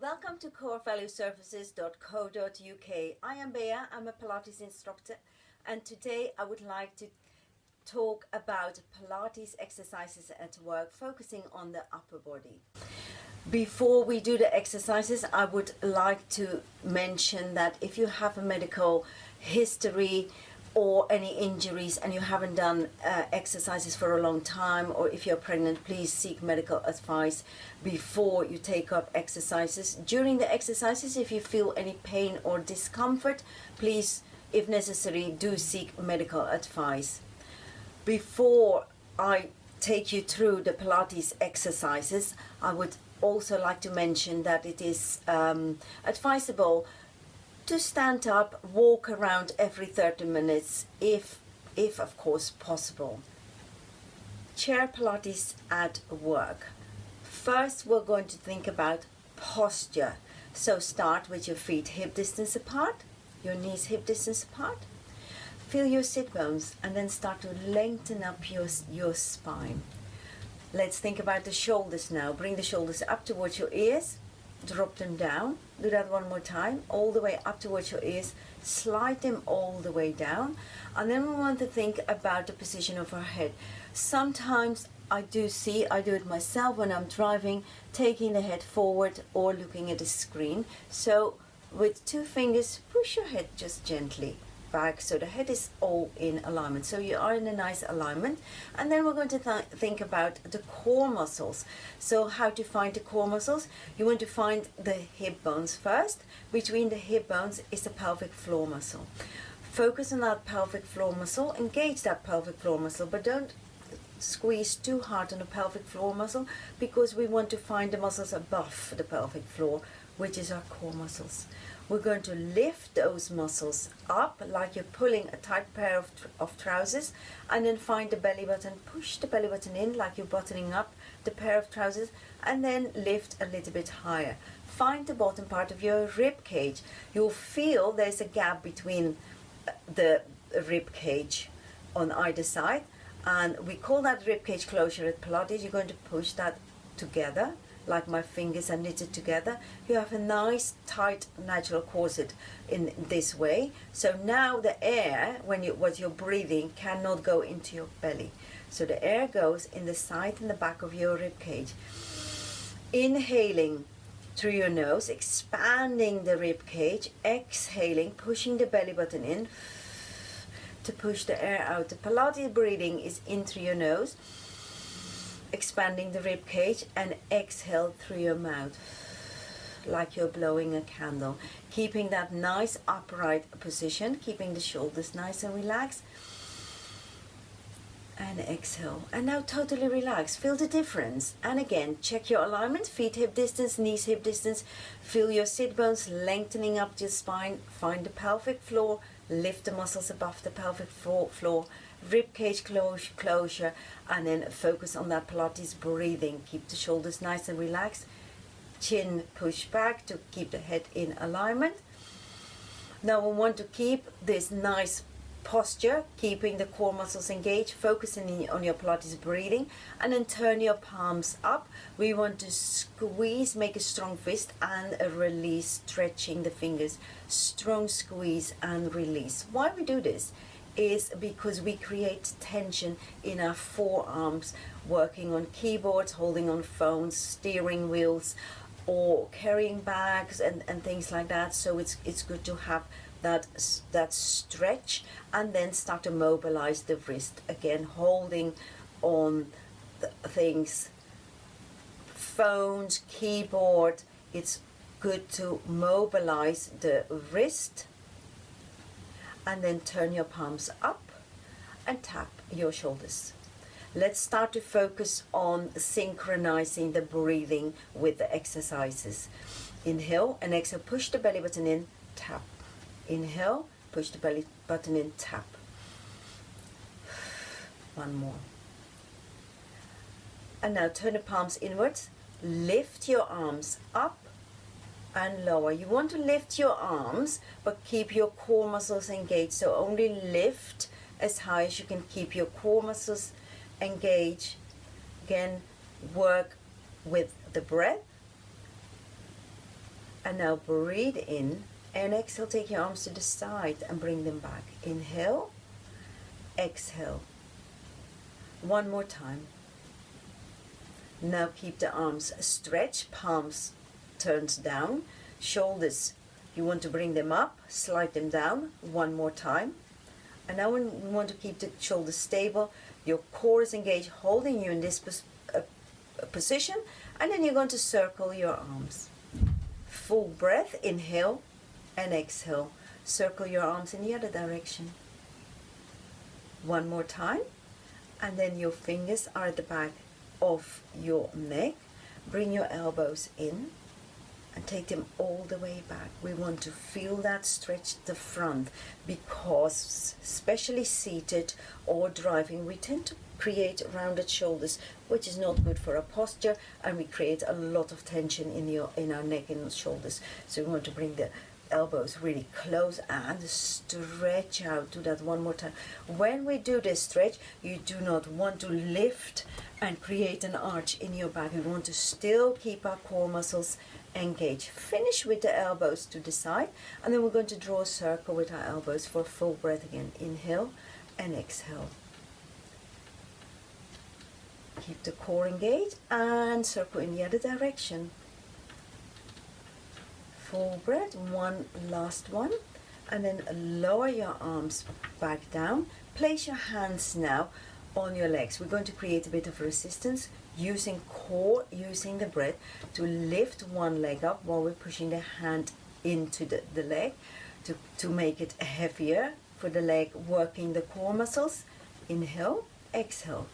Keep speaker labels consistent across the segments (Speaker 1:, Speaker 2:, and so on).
Speaker 1: Welcome to corevalueservices.co.uk. I am Bea, I'm a Pilates instructor, and today I would like to talk about Pilates exercises at work, focusing on the upper body. Before we do the exercises, I would like to mention that if you have a medical history or any injuries and you haven't done exercises for a long time, or if you're pregnant, please seek medical advice before you take up exercises. During the exercises, if you feel any pain or discomfort, please, if necessary, do seek medical advice. Before I take you through the Pilates exercises, I would also like to mention that it is advisable to stand up, walk around every 30 minutes if of course possible. Chair Pilates at work. First, we're going to think about posture. So start with your feet hip distance apart, your knees hip distance apart. Feel your sit bones and then start to lengthen up your spine. Let's think about the shoulders now. Bring the shoulders up towards your ears. Drop them down. Do that one more time, all the way up towards your ears. Slide them all the way down, and then we want to think about the position of our head. Sometimes I do it myself when I'm driving, taking the head forward or looking at the screen. So with two fingers, push your head just gently back so the head is all in alignment, so you are in a nice alignment. And then we're going to think about the core muscles. So how to find the core muscles? You want to find the hip bones first. Between the hip bones is the pelvic floor muscle. Focus on that pelvic floor muscle, engage that pelvic floor muscle, but don't squeeze too hard on the pelvic floor muscle, because we want to find the muscles above the pelvic floor, which is our core muscles. We're going to lift those muscles up like you're pulling a tight pair of trousers, and then find the belly button, push the belly button in like you're buttoning up the pair of trousers, and then lift a little bit higher. Find the bottom part of your rib cage. You'll feel there's a gap between the rib cage on either side, and we call that ribcage closure at Pilates. You're going to push that together like my fingers are knitted together. You have a nice tight natural corset in this way. So now the air, when you're breathing, cannot go into your belly. So the air goes in the side and the back of your rib cage. Inhaling through your nose, expanding the rib cage. Exhaling, pushing the belly button in to push the air out. The Pilates breathing is in through your nose, expanding the rib cage, and exhale through your mouth like you're blowing a candle, keeping that nice upright position, keeping the shoulders nice and relaxed, and exhale. And now totally relax. Feel the difference. And again, check your alignment. Feet hip distance, knees hip distance. Feel your sit bones lengthening up your spine. Find the pelvic floor, lift the muscles above the pelvic floor. Ribcage closure, and then focus on that Pilates breathing. Keep the shoulders nice and relaxed, chin push back to keep the head in alignment. Now we want to keep this nice posture, keeping the core muscles engaged, focusing on your Pilates breathing, and then turn your palms up. We want to squeeze, make a strong fist, and a release, stretching the fingers. Strong squeeze and release. Why we do this is because we create tension in our forearms, working on keyboards, holding on phones, steering wheels, or carrying bags and things like that. So it's good to have that stretch, and then start to mobilize the wrist. Again, holding on things, phones, keyboard. It's good to mobilize the wrist, and then turn your palms up and tap your shoulders. Let's start to focus on synchronizing the breathing with the exercises. Inhale and exhale, push the belly button in, tap. Inhale, push the belly button in, tap. One more. And now turn the palms inwards, lift your arms up and lower. You want to lift your arms, but keep your core muscles engaged. So only lift as high as you can, keep your core muscles engaged. Again, work with the breath. And now breathe in and exhale. Take your arms to the side and bring them back. Inhale, exhale. One more time. Now keep the arms stretched, palms turned down, shoulders, you want to bring them up, slide them down. One more time. And now we want to keep the shoulders stable, your core is engaged, holding you in this position, and then you're going to circle your arms. Full breath, inhale and exhale. Circle your arms in the other direction. One more time, and then your fingers are at the back of your neck. Bring your elbows in and take them all the way back. We want to feel that stretch the front, because especially seated or driving, we tend to create rounded shoulders, which is not good for our posture, and we create a lot of tension in our neck and shoulders. So we want to bring the elbows really close and stretch out. Do that one more time. When we do this stretch, you do not want to lift and create an arch in your back. We want to still keep our core muscles engaged. Finish with the elbows to the side, and then we're going to draw a circle with our elbows for full breath again. Inhale and exhale. Keep the core engaged and circle in the other direction. Full breath, one last one, and then lower your arms back down. Place your hands now on your legs. We're going to create a bit of resistance using core, using the breath to lift one leg up while we're pushing the hand into the leg to make it heavier for the leg, working the core muscles. Inhale, exhale.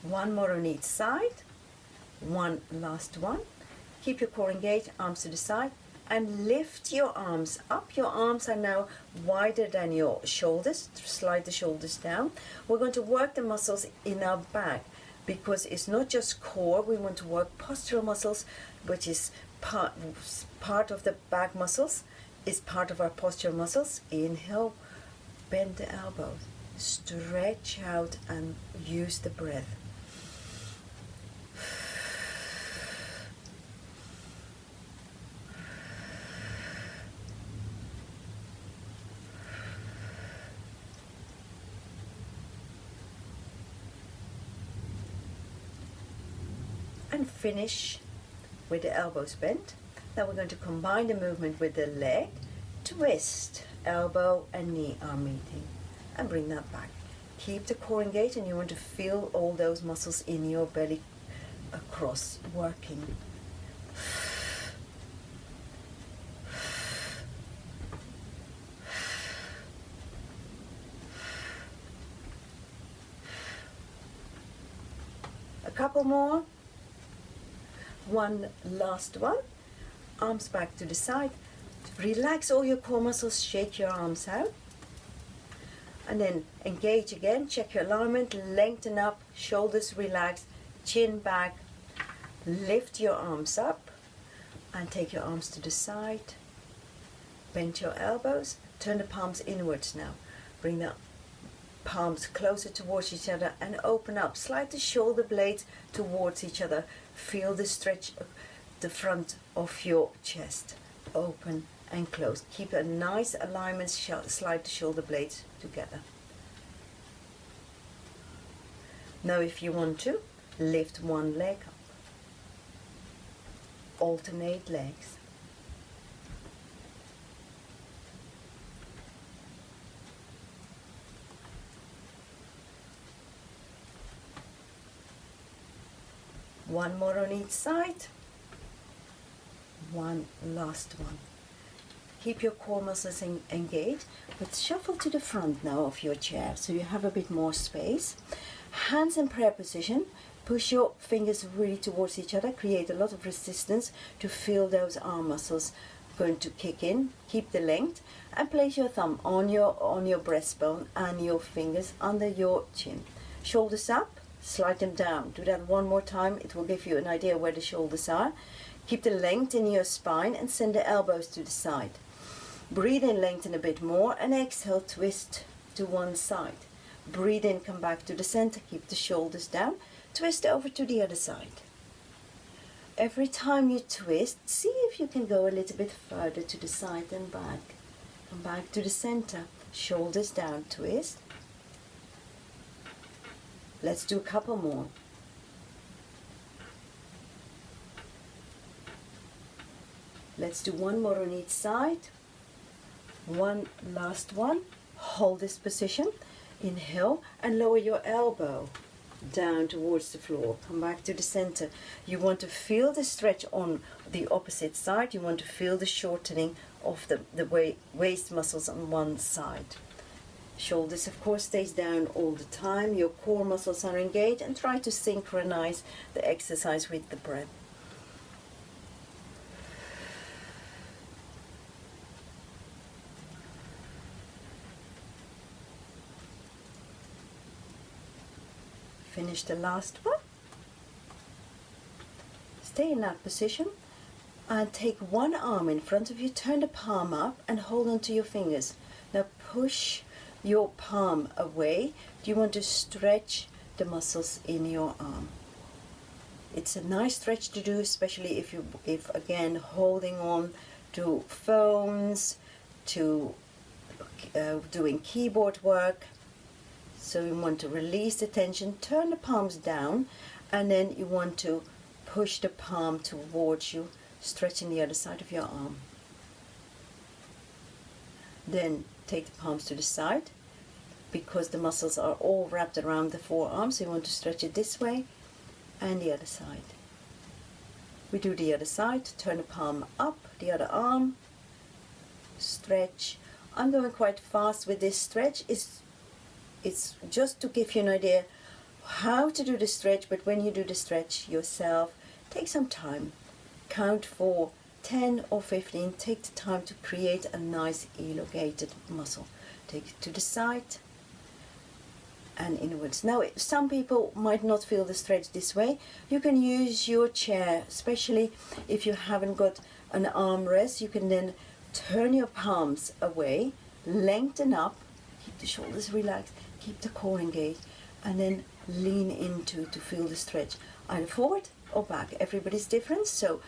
Speaker 1: One more on each side. One last one. Keep your core engaged, arms to the side, and lift your arms up. Your arms are now wider than your shoulders. Slide the shoulders down. We're going to work the muscles in our back, because it's not just core. We want to work postural muscles, which is part of the back muscles. Is part of our postural muscles. Inhale, bend the elbows, stretch out, and use the breath. And finish with the elbows bent. Now we're going to combine the movement with the leg. Twist, elbow and knee are meeting, and bring that back. Keep the core engaged, and you want to feel all those muscles in your belly across working. A couple more. One last one. Arms back to the side. Relax all your core muscles, shake your arms out. And then engage again, check your alignment, lengthen up, shoulders relax, chin back. Lift your arms up and take your arms to the side. Bend your elbows, turn the palms inwards now. Bring the palms closer towards each other and open up. Slide the shoulder blades towards each other. Feel the stretch, the front of your chest. Open and close. Keep a nice alignment, slide the shoulder blades together. Now if you want to, lift one leg up. Alternate legs. One more on each side. One last one. Keep your core muscles engaged, but shuffle to the front now of your chair so you have a bit more space. Hands in prayer position. Push your fingers really towards each other. Create a lot of resistance to feel those arm muscles going to kick in. Keep the length and place your thumb on your breastbone and your fingers under your chin. Shoulders up. Slide them down. Do that one more time. It will give you an idea where the shoulders are. Keep the length in your spine and send the elbows to the side. Breathe in, lengthen a bit more, and exhale, twist to one side. Breathe in, come back to the center, keep the shoulders down, twist over to the other side. Every time you twist, see if you can go a little bit further to the side and back. Come back to the center, shoulders down, twist. Let's do a couple more. Let's do one more on each side. One last one. Hold this position. Inhale and lower your elbow down towards the floor. Come back to the center. You want to feel the stretch on the opposite side. You want to feel the shortening of the waist muscles on one side. Shoulders, of course, stays down all the time. Your core muscles are engaged, and try to synchronize the exercise with the breath. Finish the last one. Stay in that position and take one arm in front of you, turn the palm up and hold on to your fingers. Now push your palm away. You want to stretch the muscles in your arm. It's a nice stretch to do, especially if again holding on to phones, to doing keyboard work. So you want to release the tension, turn the palms down, and then you want to push the palm towards you, stretching the other side of your arm. Then take the palms to the side, because the muscles are all wrapped around the forearm, so you want to stretch it this way and the other side. We do the other side, turn the palm up, the other arm, stretch. I'm going quite fast with this stretch. It's just to give you an idea how to do the stretch, but when you do the stretch yourself, take some time. Count for 10 or 15. Take the time to create a nice elongated muscle. Take it to the side and inwards. Now, some people might not feel the stretch this way. You can use your chair, especially if you haven't got an armrest. You can then turn your palms away, lengthen up, keep the shoulders relaxed, keep the core engaged, and then lean into to feel the stretch, either forward or back. Everybody's different, so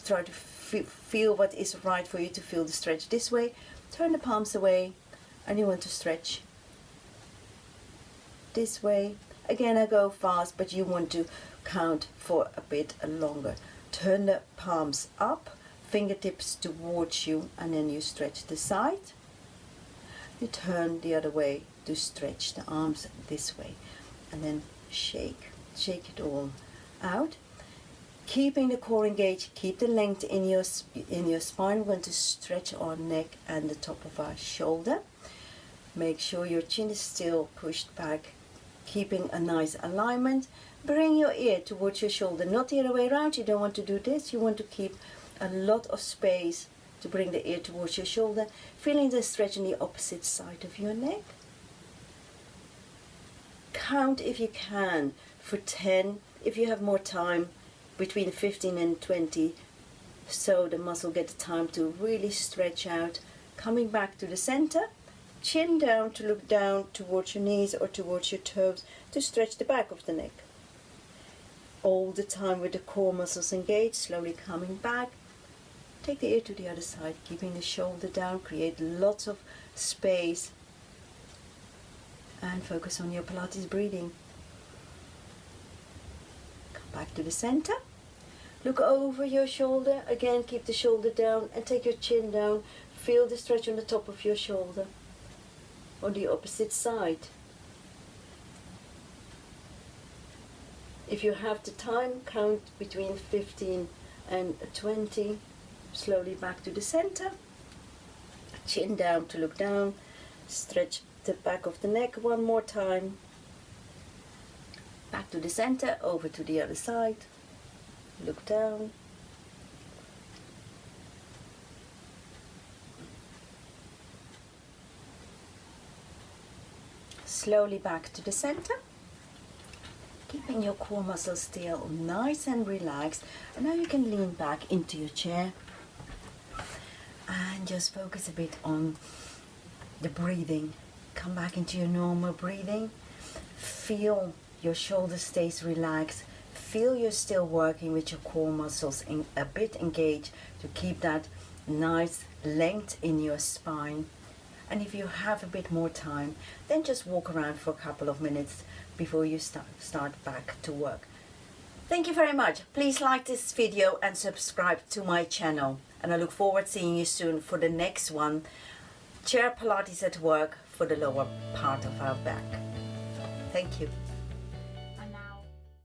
Speaker 1: try to feel what is right for you to feel the stretch this way. Turn the palms away, and you want to stretch this way. Again, I go fast, but you want to count for a bit longer. Turn the palms up, fingertips towards you, and then you stretch the side. You turn the other way to stretch the arms this way, and then shake it all out, keeping the core engaged. Keep the length in your spine. We're going to stretch our neck and the top of our shoulder. Make sure your chin is still pushed back, keeping a nice alignment. Bring your ear towards your shoulder, not the other way around. You don't want to do this. You want to keep a lot of space to bring the ear towards your shoulder, feeling the stretch on the opposite side of your neck. Count if you can for 10, if you have more time, between 15 and 20, so the muscle gets time to really stretch out. Coming back to the center, chin down to look down towards your knees or towards your toes to stretch the back of the neck. All the time with the core muscles engaged, slowly coming back. Take the ear to the other side, keeping the shoulder down, create lots of space, and focus on your Pilates breathing. Come back to the center. Look over your shoulder. Again, keep the shoulder down and take your chin down. Feel the stretch on the top of your shoulder. On the opposite side. If you have the time, count between 15 and 20. Slowly back to the center. Chin down to look down. Stretch the back of the neck one more time. Back to the center, over to the other side. Look down. Slowly back to the center. Keeping your core muscles still nice and relaxed. And now you can lean back into your chair. And just focus a bit on the breathing. Come back into your normal breathing. Feel your shoulders stays relaxed. Feel you're still working with your core muscles a bit engaged to keep that nice length in your spine. And if you have a bit more time, then just walk around for a couple of minutes before you start back to work. Thank you very much. Please like this video and subscribe to my channel. And I look forward to seeing you soon for the next one. Chair Pilates at work for the lower part of our back. Thank you.